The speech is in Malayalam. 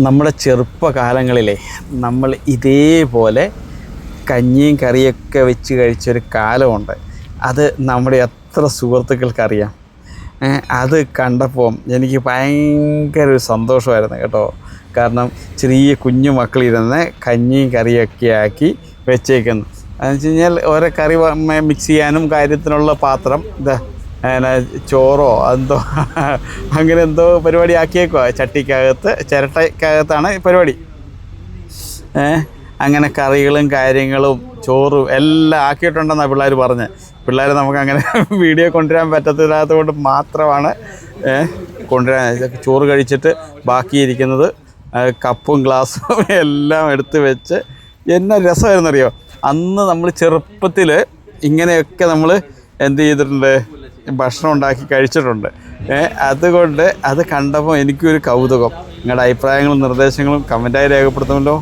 നമ്മുടെ ചെറുപ്പകാലങ്ങളിലെ നമ്മൾ ഇതേപോലെ കഞ്ഞിയും കറിയൊക്കെ വെച്ച് കഴിച്ചൊരു കാലമുണ്ട്. അത് നമ്മുടെ എത്ര സുഹൃത്തുക്കൾക്കറിയാം. അത് കണ്ടപ്പോൾ എനിക്ക് ഭയങ്കര ഒരു സന്തോഷമായിരുന്നു കേട്ടോ. കാരണം ചെറിയ കുഞ്ഞു മക്കളിരുന്ന് കഞ്ഞിയും കറിയൊക്കെ ആക്കി വെച്ചേക്കുന്നു. അതെന്ന് വെച്ച് കഴിഞ്ഞാൽ ഓരോ കറി മിക്സ് ചെയ്യാനും കാര്യത്തിനുള്ള പാത്രം ഇതാ ചോറോ എന്തോ അങ്ങനെ എന്തോ പരിപാടി ആക്കിയേക്കുക. ചട്ടിക്കകത്ത് ചിരട്ടക്കകത്താണ് പരിപാടി. അങ്ങനെ കറികളും കാര്യങ്ങളും ചോറും എല്ലാം ആക്കിയിട്ടുണ്ടെന്നാണ് പിള്ളേർ പറഞ്ഞ്. പിള്ളേർ നമുക്കങ്ങനെ വീഡിയോ കൊണ്ടുവരാൻ പറ്റത്തില്ലാത്തത് കൊണ്ട് മാത്രമാണ് കൊണ്ടുവരാൻ. ചോറ് കഴിച്ചിട്ട് ബാക്കിയിരിക്കുന്നത് കപ്പും ഗ്ലാസ്സും എല്ലാം എടുത്ത് വെച്ച് എന്നാ രസമായിരുന്നറിയോ. അന്ന് നമ്മൾ ചെറുപ്പത്തിൽ ഇങ്ങനെയൊക്കെ നമ്മൾ എന്ത് ചെയ്തിട്ടുണ്ട്, ഭക്ഷണം ഉണ്ടാക്കി കഴിച്ചിട്ടുണ്ട്. അതുകൊണ്ട് അത് കണ്ടപ്പോൾ എനിക്കൊരു കൗതുകം. നിങ്ങളുടെ അഭിപ്രായങ്ങളും നിർദ്ദേശങ്ങളും കമൻറ്റായി രേഖപ്പെടുത്തുമല്ലോ.